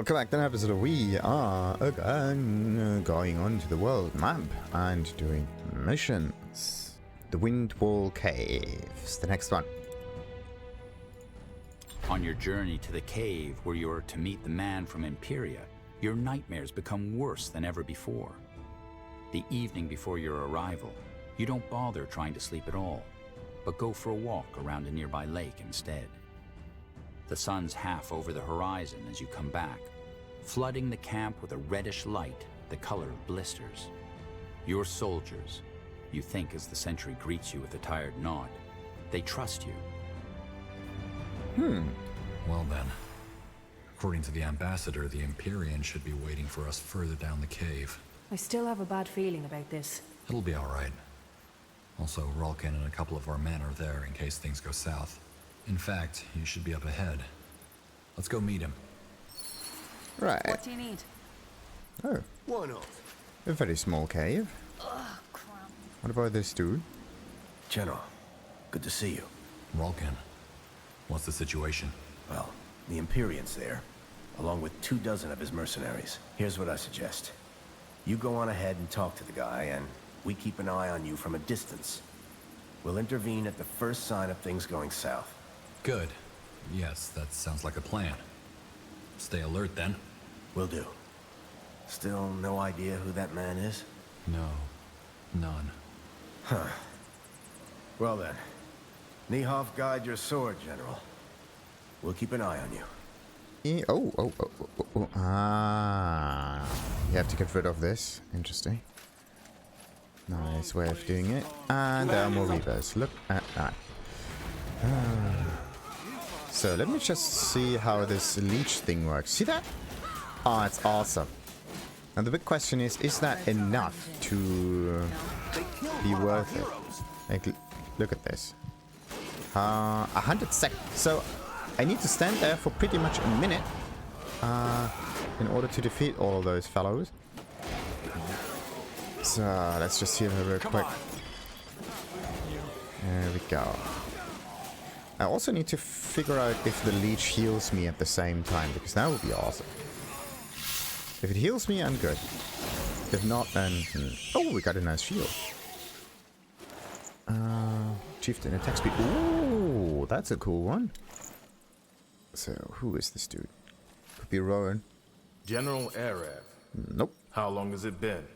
Welcome back to an episode of We Are again going on to the world map and doing missions. The Windwall Caves, the next one. On your journey to the cave where you are to meet the man from Empyria, your nightmares become worse than ever before. The evening before your arrival, you don't bother trying to sleep at all, but go for a walk around a nearby lake instead. The sun's half over the horizon as you come back, flooding the camp with a reddish light the color of blisters. Your soldiers, you think as the sentry greets you with a tired nod, they trust you. Well then, according to the ambassador, the Empyrian should be waiting for us further down the cave. I still have a bad feeling about this. It'll be alright. Also, Ralkin and a couple of our men are there in case things go south. In fact, he should be up ahead. Let's go meet him. Right. What do you need? Oh, One off. a very small cave. Ugh, crap. What about this dude? General, good to see you. Ralkin, what's the situation? Well, the Empyrean's there, along with 24 of his mercenaries. Here's what I suggest. You go on ahead and talk to the guy, and we keep an eye on you from a distance. We'll intervene at the first sign of things going south. Good. Yes, that sounds like a plan. Stay alert then. Will do. Still no idea who that man is? No. None. Huh. Well then. Nihov, guide your sword, General. We'll keep an eye on you. Ah. You have to get rid of this. Interesting. Nice way of doing it. And there are more reavers. Look at that. So let me just see how this leech thing works. See that? Oh, it's awesome. And the big question is that enough to be worth it? Like, look at this. 100 seconds. So I need to stand there for pretty much a minute in order to defeat all of those fellows. So let's just heal her real quick. There we go. I also need to figure out if the leech heals me at the same time, because that would be awesome. If it heals me, I'm good. If not, then... Oh, we got a nice shield. Chieftain attack speed. Ooh, that's a cool one. So, who is this dude? Could be Rowan. General Arab. Nope. How long has it been?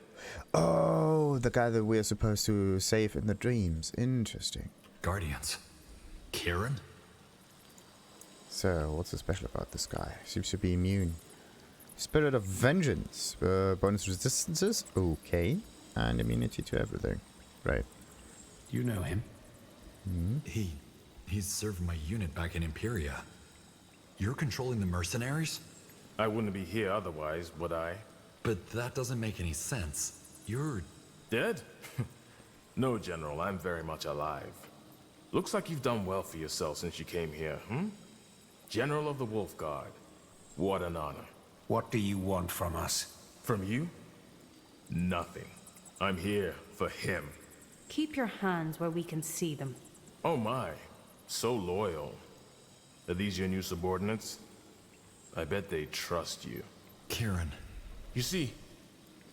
Oh, the guy that we're supposed to save in the dreams. Interesting. Guardians. Kiran? So, what's so special about this guy? Seems to be immune. Spirit of Vengeance. Bonus resistances. Okay. And immunity to everything. Right. You know him? He served my unit back in Empyria. You're controlling the mercenaries? I wouldn't be here otherwise, would I? But that doesn't make any sense. You're... Dead? No, General, I'm very much alive. Looks like you've done well for yourself since you came here, General of the Wolf Guard. What an honor. What do you want from us? From you? Nothing. I'm here for him. Keep your hands where we can see them. Oh my, so loyal. Are these your new subordinates? I bet they trust you. Kiran. You see,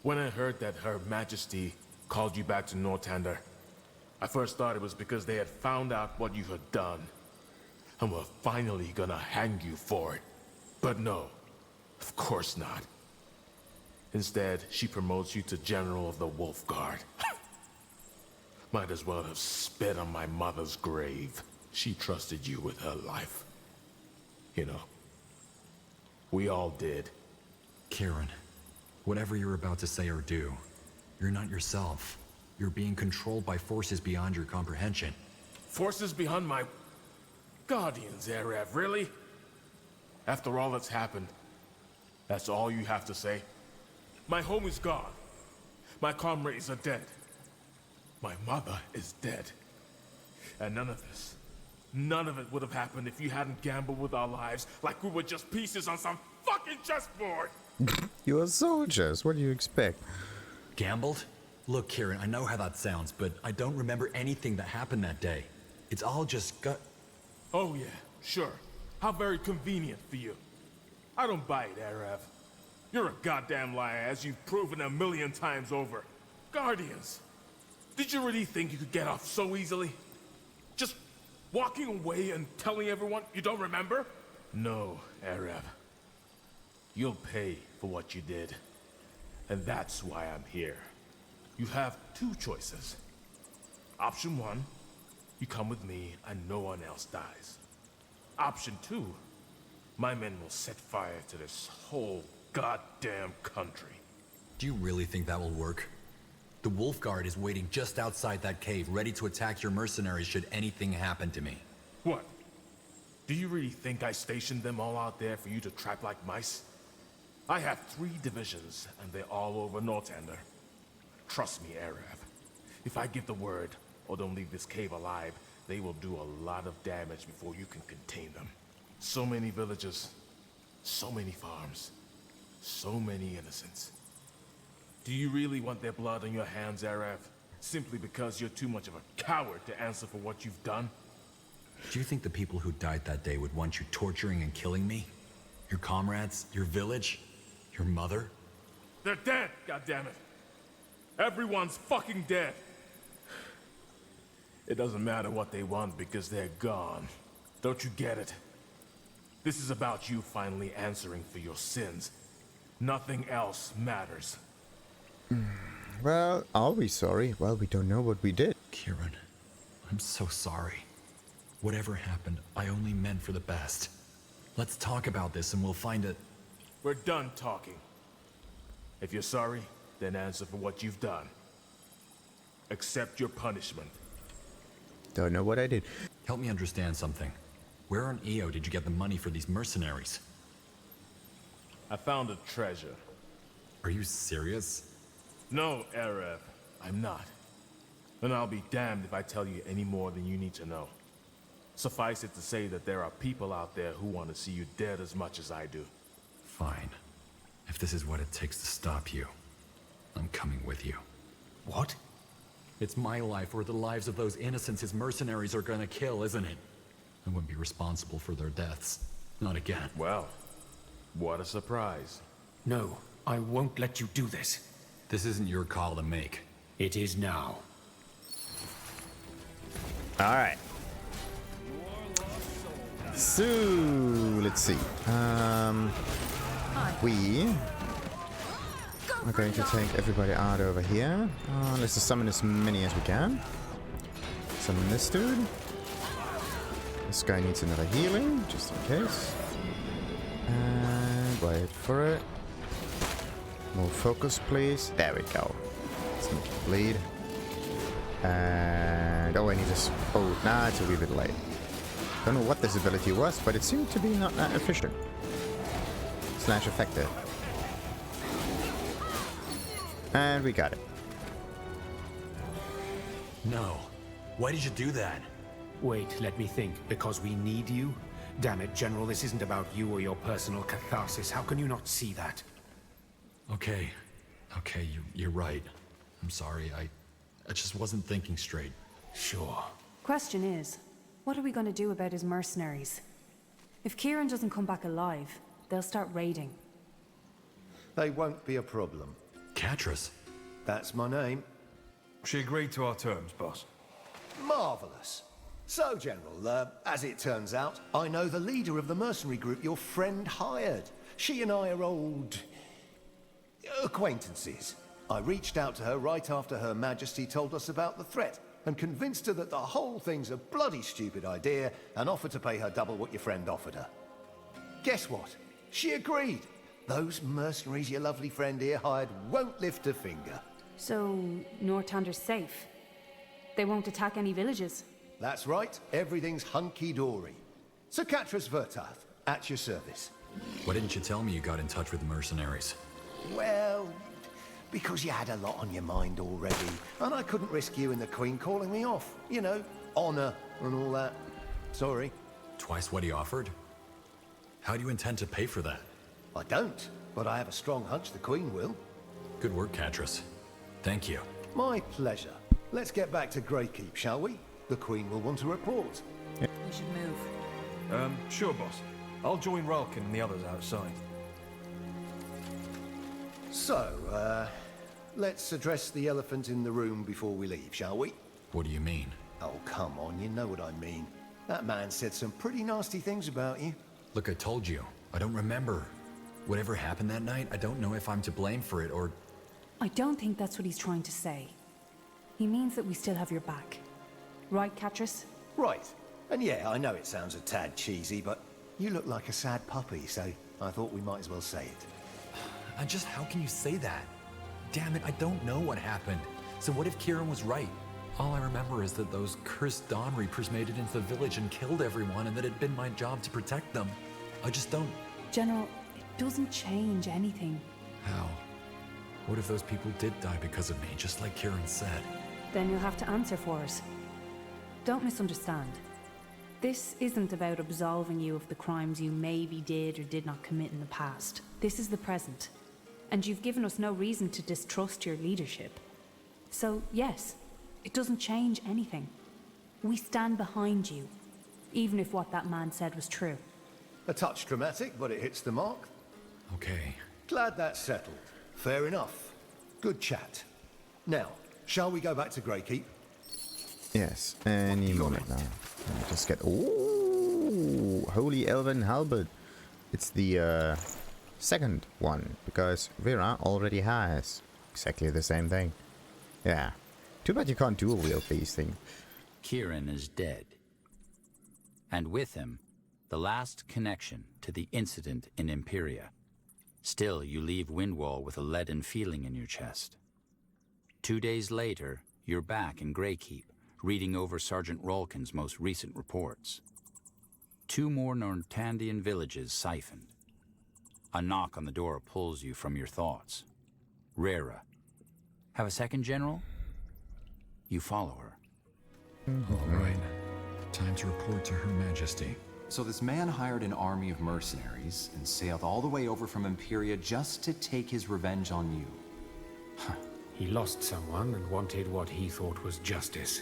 when I heard that Her Majesty called you back to Northander, I first thought it was because they had found out what you had done, and were finally gonna hang you for it. But no, of course not. Instead, she promotes you to General of the Wolf Guard. Might as well have spit on my mother's grave. She trusted you with her life. You know, we all did. Kiran, whatever you're about to say or do, you're not yourself. You're being controlled by forces beyond your comprehension. Forces beyond my... Guardians, Arab, really? After all that's happened, that's all you have to say? My home is gone. My comrades are dead. My mother is dead. And none of it would have happened if you hadn't gambled with our lives like we were just pieces on some fucking chessboard! You're soldiers. What do you expect? Gambled? Look, Kiran, I know how that sounds, but I don't remember anything that happened that day. It's all just gut... Oh yeah, sure. How very convenient for you. I don't buy it, Arav. You're a goddamn liar, as you've proven 1,000,000 times over. Guardians, did you really think you could get off so easily? Just walking away and telling everyone you don't remember? No, Arav. You'll pay for what you did. And that's why I'm here. You have two choices. Option 1, you come with me and no one else dies. Option 2, my men will set fire to this whole goddamn country. Do you really think that will work? The Wolf Guard is waiting just outside that cave, ready to attack your mercenaries should anything happen to me. What? Do you really think I stationed them all out there for you to trap like mice? I have 3 divisions, and they're all over Nortander. Trust me, Arav. If I give the word, or don't leave this cave alive, they will do a lot of damage before you can contain them. So many villages, so many farms, so many innocents. Do you really want their blood on your hands, Arav? Simply because you're too much of a coward to answer for what you've done? Do you think the people who died that day would want you torturing and killing me? Your comrades? Your village? Your mother? They're dead, goddammit! Everyone's fucking dead! It doesn't matter what they want because they're gone. Don't you get it? This is about you finally answering for your sins. Nothing else matters. Well, are we sorry? Well, we don't know what we did. Kiran, I'm so sorry. Whatever happened, I only meant for the best. Let's talk about this and we'll find it. We're done talking. If you're sorry, then answer for what you've done. Accept your punishment. Don't know what I did. Help me understand something. Where on Io did you get the money for these mercenaries? I found a treasure. Are you serious? No, Arav, I'm not. And I'll be damned if I tell you any more than you need to know. Suffice it to say that there are people out there who want to see you dead as much as I do. Fine. If this is what it takes to stop you, I'm coming with you. What? It's my life or the lives of those innocents his mercenaries are gonna kill, isn't it? I wouldn't be responsible for their deaths. Not again. Well, what a surprise. No, I won't let you do this. This isn't your call to make. It is now. Alright. So, let's see. We are going to take everybody out over here. Let's just summon as many as we can. Summon this dude. This guy needs another healing, just in case. And wait for it. More focus, please. There we go. Let's make it bleed. And oh, I need to. Oh, nah, it's a wee bit late. Don't know what this ability was, but it seemed to be not that efficient. / effective. And we got it. No. Why did you do that? Wait, let me think. Because we need you? Damn it, General, this isn't about you or your personal catharsis. How can you not see that? Okay. Okay, you're right. I'm sorry. I just wasn't thinking straight. Sure. Question is, what are we going to do about his mercenaries? If Kiran doesn't come back alive, they'll start raiding. They won't be a problem. Katris? That's my name. She agreed to our terms, boss. Marvelous. So, General, as it turns out, I know the leader of the mercenary group your friend hired. She and I are old acquaintances. I reached out to her right after Her Majesty told us about the threat and convinced her that the whole thing's a bloody stupid idea and offered to pay her double what your friend offered her. Guess what? She agreed. Those mercenaries your lovely friend here hired won't lift a finger. So, Nortander's safe? They won't attack any villages? That's right. Everything's hunky-dory. Sir Katris Vertath, at your service. Why didn't you tell me you got in touch with the mercenaries? Well, because you had a lot on your mind already, and I couldn't risk you and the Queen calling me off. You know, honor and all that. Sorry. Twice what he offered? How do you intend to pay for that? I don't, but I have a strong hunch the Queen will. Good work, Katris. Thank you. My pleasure. Let's get back to Greykeep, shall we? The Queen will want to report. We should move. Sure, boss. I'll join Ralkin and the others outside. So, let's address the elephant in the room before we leave, shall we? What do you mean? Oh, come on, you know what I mean. That man said some pretty nasty things about you. Look, I told you. I don't remember. Whatever happened that night, I don't know if I'm to blame for it or... I don't think that's what he's trying to say. He means that we still have your back. Right, Catrice? Right. And yeah, I know it sounds a tad cheesy, but you look like a sad puppy, so I thought we might as well say it. And just how can you say that? Damn it, I don't know what happened. So what if Kiran was right? All I remember is that those cursed Dawn Reapers made it into the village and killed everyone, and that it'd been my job to protect them. I just don't... General, it doesn't change anything. How? What if those people did die because of me, just like Kiran said? Then you'll have to answer for us. Don't misunderstand. This isn't about absolving you of the crimes you maybe did or did not commit in the past. This is the present. And you've given us no reason to distrust your leadership. So, yes, it doesn't change anything. We stand behind you, even if what that man said was true. A touch dramatic, but it hits the mark. Okay. Glad that's settled. Fair enough. Good chat. Now, shall we go back to Greykeep? Yes, any moment now. Let me just get... Ooh, Holy Elven Halberd. It's the second one, because Vera already has exactly the same thing. Yeah. Too bad you can't dual wield these things. Kiran is dead. And with him, the last connection to the incident in Empyria. Still, you leave Windwall with a leaden feeling in your chest. 2 days later, you're back in Greykeep, reading over Sergeant Rolkin's most recent reports. 2 more Nortandian villages siphoned. A knock on the door pulls you from your thoughts. Rera. Have a second, General? You follow her. All right. Time to report to Her Majesty. So this man hired an army of mercenaries and sailed all the way over from Empyria just to take his revenge on you. He lost someone and wanted what he thought was justice.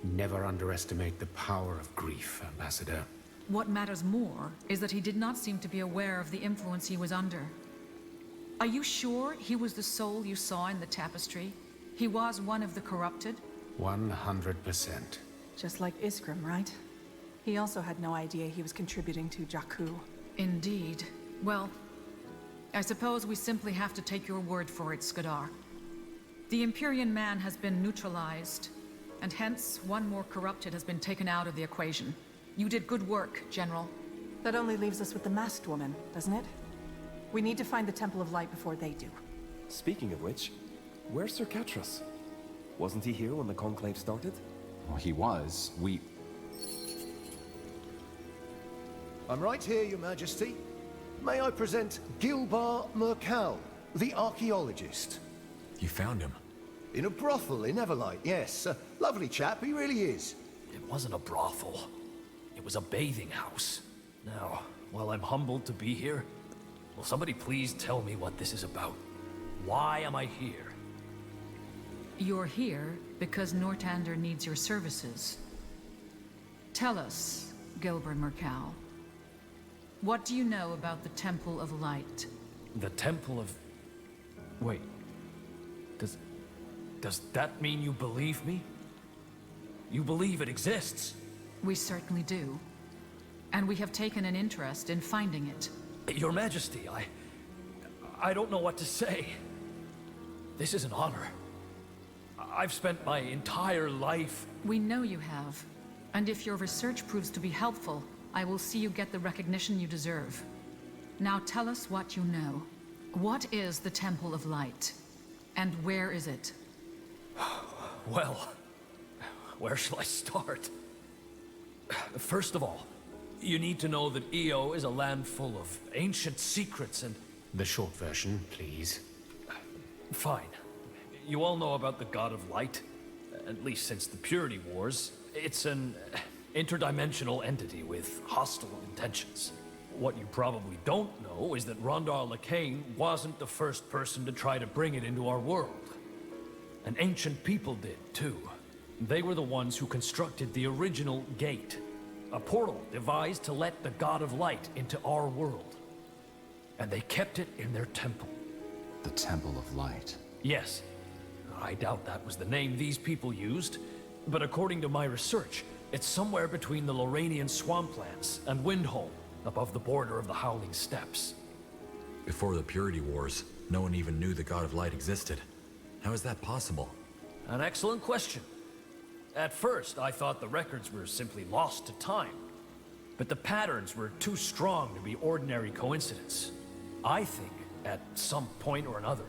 Never underestimate the power of grief, Ambassador. What matters more is that he did not seem to be aware of the influence he was under. Are you sure he was the soul you saw in the tapestry? He was one of the corrupted? 100%. Just like Iskrim, right? He also had no idea he was contributing to Jakku. Indeed. Well, I suppose we simply have to take your word for it, Skadar. The Empyrian Man has been neutralized, and hence one more corrupted has been taken out of the equation. You did good work, General. That only leaves us with the masked woman, doesn't it? We need to find the Temple of Light before they do. Speaking of which, where's Sir Catras? Wasn't he here when the Conclave started? Well, he was. I'm right here, Your Majesty. May I present Gylbar Mrykal, the archaeologist. You found him? In a brothel in Everlight, yes. A lovely chap, he really is. It wasn't a brothel. It was a bathing house. Now, while I'm humbled to be here, will somebody please tell me what this is about? Why am I here? You're here because Nortander needs your services. Tell us, Gylbar Mrykal. What do you know about the Temple of Light? The Temple of... Wait. Does that mean you believe me? You believe it exists? We certainly do. And we have taken an interest in finding it. Your Majesty, I don't know what to say. This is an honor. I've spent my entire life... We know you have. And if your research proves to be helpful, I will see you get the recognition you deserve. Now tell us what you know. What is the Temple of Light? And where is it? Well, where shall I start? First of all, you need to know that Io is a land full of ancient secrets and... The short version, please. Fine. You all know about the God of Light, at least since the Purity Wars. It's an interdimensional entity with hostile intentions. What you probably don't know is that Rondar Lacane wasn't the first person to try to bring it into our world. An ancient people did, too. They were the ones who constructed the original gate, a portal devised to let the God of Light into our world. And they kept it in their temple. The Temple of Light. Yes. I doubt that was the name these people used, but according to my research, it's somewhere between the Lorrainian swamplands and Windholm, above the border of the Howling Steppes. Before the Purity Wars, no one even knew the God of Light existed. How is that possible? An excellent question. At first, I thought the records were simply lost to time, but the patterns were too strong to be ordinary coincidence. I think, at some point or another,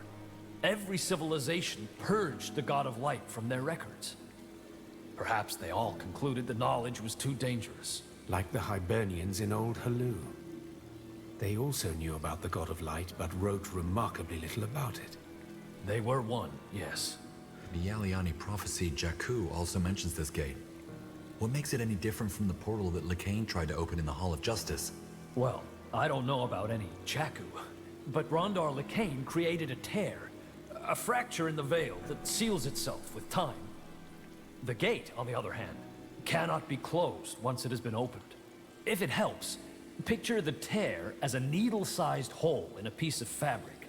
every civilization purged the God of Light from their records. Perhaps they all concluded the knowledge was too dangerous. Like the Hibernians in Old Hallu. They also knew about the God of Light, but wrote remarkably little about it. They were one, yes. The Aliani prophecy Jakku also mentions this gate. What makes it any different from the portal that Likain tried to open in the Hall of Justice? Well, I don't know about any Jakku, but Rondar Likain created a tear, a fracture in the veil that seals itself with time. The gate, on the other hand, cannot be closed once it has been opened. If it helps, picture the tear as a needle-sized hole in a piece of fabric.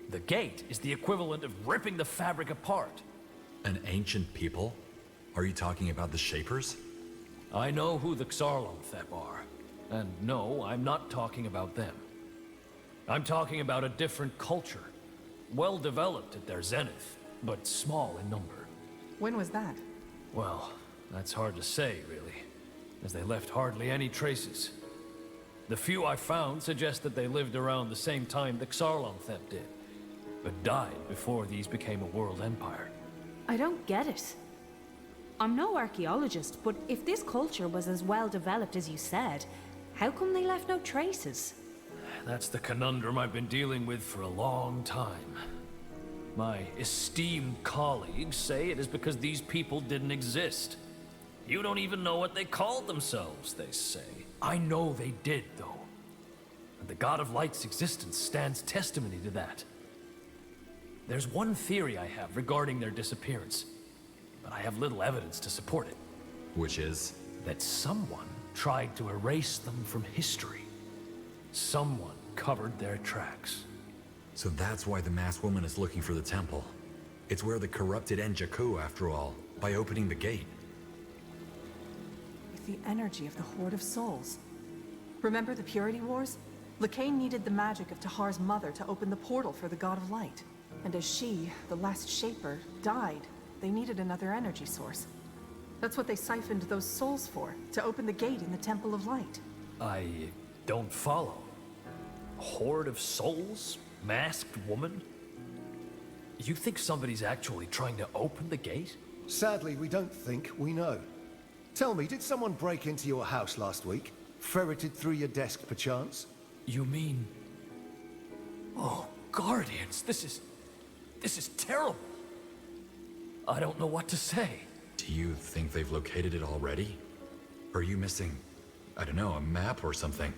The gate is the equivalent of ripping the fabric apart. An ancient people? Are you talking about the Shapers? I know who the Xarlonthep are. And no, I'm not talking about them. I'm talking about a different culture. Well developed at their zenith, but small in number. When was that? Well, that's hard to say, really, as they left hardly any traces. The few I found suggest that they lived around the same time the Xarlonthep did, but died before these became a world empire. I don't get it. I'm no archaeologist, but if this culture was as well developed as you said, how come they left no traces? That's the conundrum I've been dealing with for a long time. My esteemed colleagues say it is because these people didn't exist. You don't even know what they called themselves, they say. I know they did, though. And the God of Light's existence stands testimony to that. There's one theory I have regarding their disappearance, but I have little evidence to support it. Which is? That someone tried to erase them from history. Someone covered their tracks. So that's why the masked woman is looking for the temple. It's where the corrupted end Jakku, after all, by opening the gate. With the energy of the Horde of Souls. Remember the Purity Wars? Likain needed the magic of Tahar's mother to open the portal for the God of Light. And as she, the last Shaper, died, they needed another energy source. That's what they siphoned those souls for, to open the gate in the Temple of Light. I don't follow. Horde of souls? Masked woman? You think somebody's actually trying to open the gate? Sadly, we don't think, we know. Tell me, did someone break into your house last week? Ferreted through your desk, perchance? You mean... Oh, Guardians, this is terrible. I don't know what to say. Do you think they've located it already? Or are you missing, I don't know, a map or something?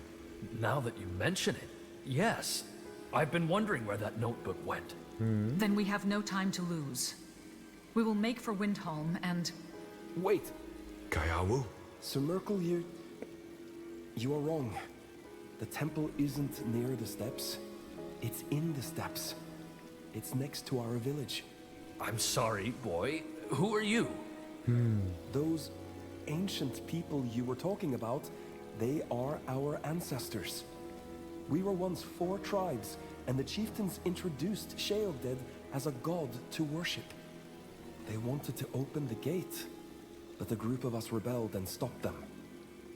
Now that you mention it, yes. I've been wondering where that notebook went. Then we have no time to lose. We will make for Windholm and... Wait! Kaiawu? Sir Mrykal, you are wrong. The temple isn't near the steppes. It's in the steppes. It's next to our village. I'm sorry, boy. Who are you? Those ancient people you were talking about, they are our ancestors. We were once 4 tribes, and the chieftains introduced Sheogded as a god to worship. They wanted to open the gate, but a group of us rebelled and stopped them.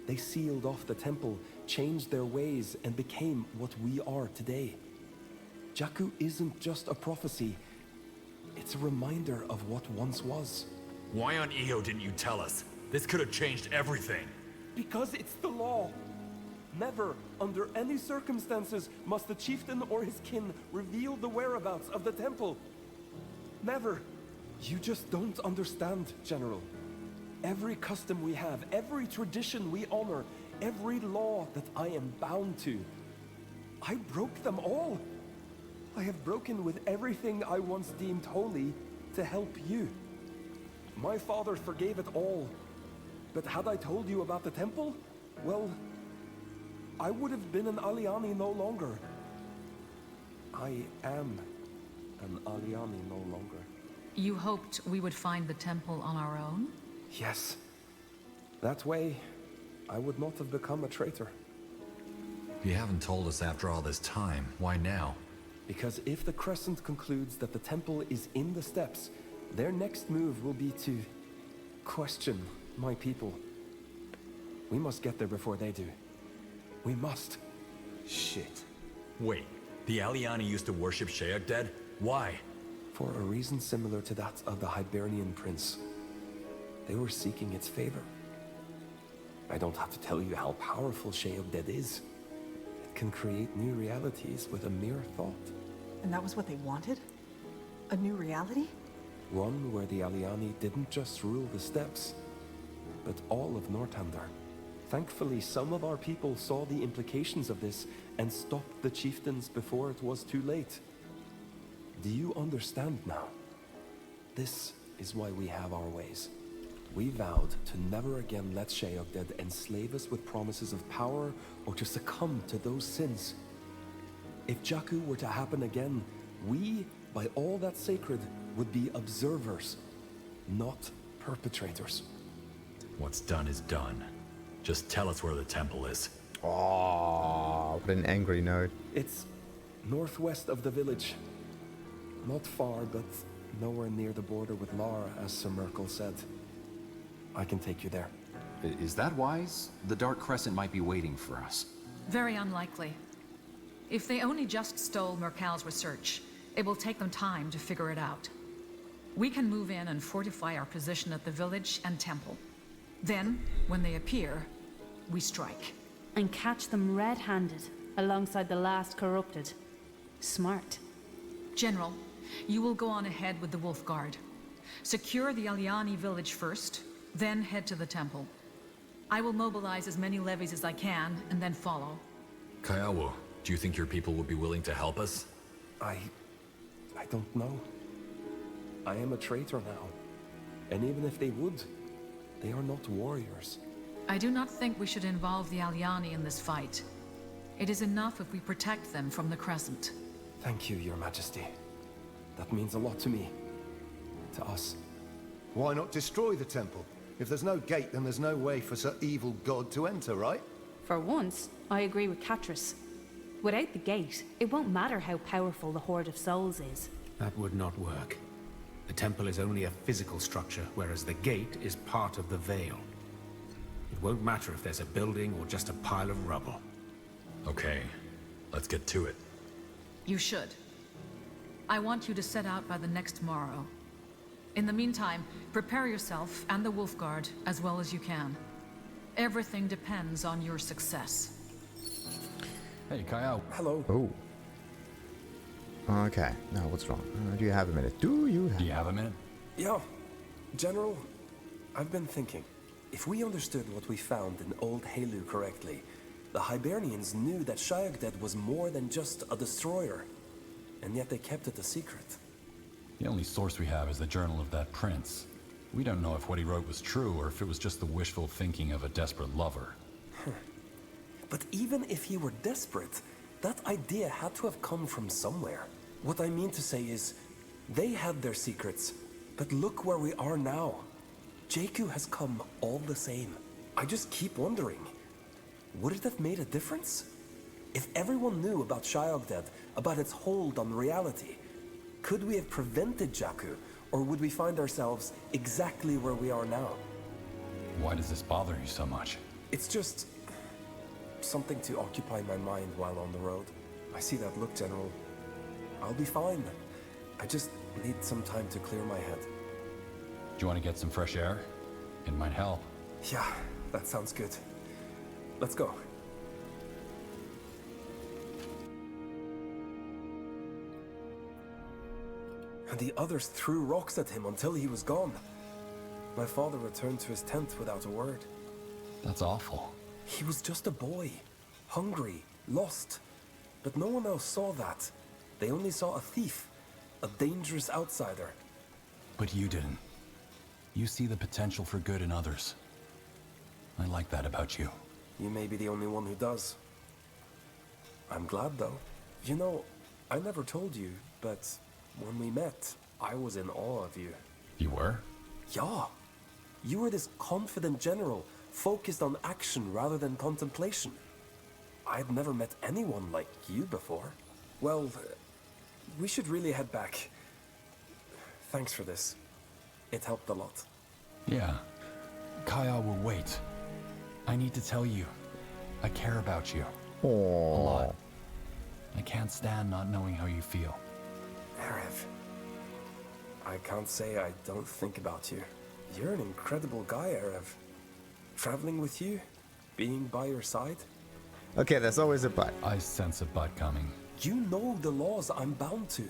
They sealed off the temple, changed their ways, and became what we are today. Jakku isn't just a prophecy, it's a reminder of what once was. Why on Io didn't you tell us? This could have changed everything. Because it's the law. Never, under any circumstances, must the chieftain or his kin reveal the whereabouts of the temple. Never. You just don't understand, General. Every custom we have, every tradition we honor, every law that I am bound to, I broke them all. I have broken with everything I once deemed holy to help you. My father forgave it all. But had I told you about the temple, well, I would have been an Aliani no longer. I am an Aliani no longer. You hoped we would find the temple on our own? Yes. That way, I would not have become a traitor. You haven't told us after all this time. Why now? Because if the Crescent concludes that the temple is in the steppes, their next move will be to question my people. We must get there before they do. We must. Shit. Wait, the Aliani used to worship Sheoldred? Why? For a reason similar to that of the Hibernian prince. They were seeking its favor. I don't have to tell you how powerful Sheoldred is. It can create new realities with a mere thought. And that was what they wanted? A new reality? One where the Aliani didn't just rule the steppes, but all of Northander. Thankfully, some of our people saw the implications of this and stopped the chieftains before it was too late. Do you understand now? This is why we have our ways. We vowed to never again let Sheoldred enslave us with promises of power or to succumb to those sins. If Jakku were to happen again, we, by all that's sacred, would be observers, not perpetrators. What's done is done. Just tell us where the temple is. Oh, what an angry note. It's northwest of the village. Not far, but nowhere near the border with Lara, as Sir Mrykal said. I can take you there. Is that wise? The Dark Crescent might be waiting for us. Very unlikely. If they only just stole Mrykал's research, it will take them time to figure it out. We can move in and fortify our position at the village and temple. Then, when they appear, we strike. And catch them red-handed, alongside the last corrupted. Smart. General, you will go on ahead with the Wolf Guard. Secure the Aliani village first, then head to the temple. I will mobilize as many levies as I can, and then follow. Kaiawu, do you think your people will be willing to help us? I don't know. I am a traitor now. And even if they would, they are not warriors. I do not think we should involve the Aliani in this fight. It is enough if we protect them from the Crescent. Thank you, Your Majesty. That means a lot to me. To us. Why not destroy the temple? If there's no gate, then there's no way for such evil god to enter, right? For once, I agree with Catris. Without the gate, it won't matter how powerful the Horde of Souls is. That would not work. The temple is only a physical structure, whereas the gate is part of the veil. It won't matter if there's a building or just a pile of rubble. Okay, let's get to it. You should. I want you to set out by the next morrow. In the meantime, prepare yourself and the Wolf Guard as well as you can. Everything depends on your success. Hey, Kaiawu. Hello. Oh. Okay. Now, what's wrong? Do you have a minute? Do you have a minute? Yeah. General, I've been thinking. If we understood what we found in Old Halu correctly, the Hibernians knew that Sheoldred was more than just a destroyer. And yet they kept it a secret. The only source we have is the journal of that prince. We don't know if what he wrote was true or if it was just the wishful thinking of a desperate lover. But even if he were desperate, that idea had to have come from somewhere. What I mean to say is, they had their secrets, but look where we are now. Jakku has come all the same. I just keep wondering, would it have made a difference? If everyone knew about Sheoldred, about its hold on reality, could we have prevented Jakku, or would we find ourselves exactly where we are now? Why does this bother you so much? It's just something to occupy my mind while on the road. I see that look, General. I'll be fine. I just need some time to clear my head. Do you want to get some fresh air? It might help. Yeah, that sounds good. Let's go. And the others threw rocks at him until he was gone. My father returned to his tent without a word. That's awful. He was just a boy, hungry, lost. But no one else saw that. They only saw a thief, a dangerous outsider. But you didn't. You see the potential for good in others. I like that about you. You may be the only one who does. I'm glad, though. You know, I never told you, but When we met, I was in awe of you. You were? Yeah. You were this confident general, focused on action rather than contemplation. I'd never met anyone like you before. Well, we should really head back. Thanks for this. It helped a lot. Yeah. Kaiawu, wait. I need to tell you. I care about you. A lot. I can't stand not knowing how you feel. Erev. I can't say I don't think about you. You're an incredible guy, Erev. Traveling with you, being by your side. Okay, there's always a but. I sense a but coming. You know the laws I'm bound to.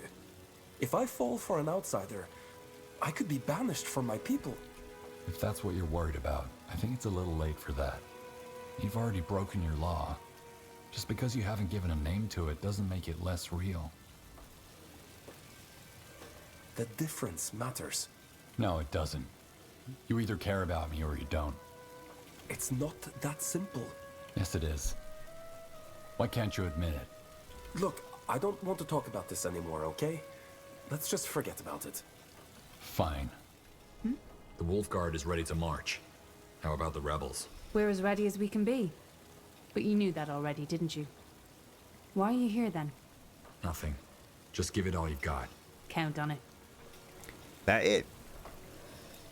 If I fall for an outsider, I could be banished from my people. If that's what you're worried about, I think it's a little late for that. You've already broken your law. Just because you haven't given a name to it doesn't make it less real. The difference matters. No, it doesn't. You either care about me or you don't. It's not that simple. Yes, it is. Why can't you admit it? Look, I don't want to talk about this anymore, okay? Let's just forget about it. Fine. The Wolf Guard is ready to march. How about the rebels? We're as ready as we can be. But you knew that already, didn't you? Why are you here then? Nothing. Just give it all you've got. Count on it. That it?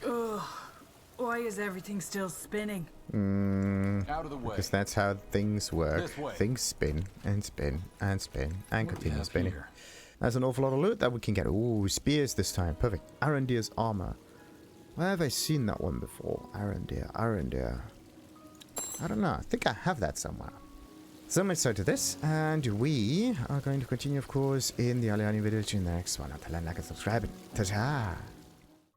Ugh. Why is everything still spinning? Out of the way. Because that's how things work. This way. Things spin and spin and spin and What do we continue have spinning. here? There's an awful lot of loot that we can get. Ooh, spears this time. Perfect. Arendir's armor. Where have I seen that one before? Arendir. I don't know. I think I have that somewhere. So much so to this, and we are going to continue, of course, in the Aliani village in the next one. Until then, like and subscribe. Ta-ta!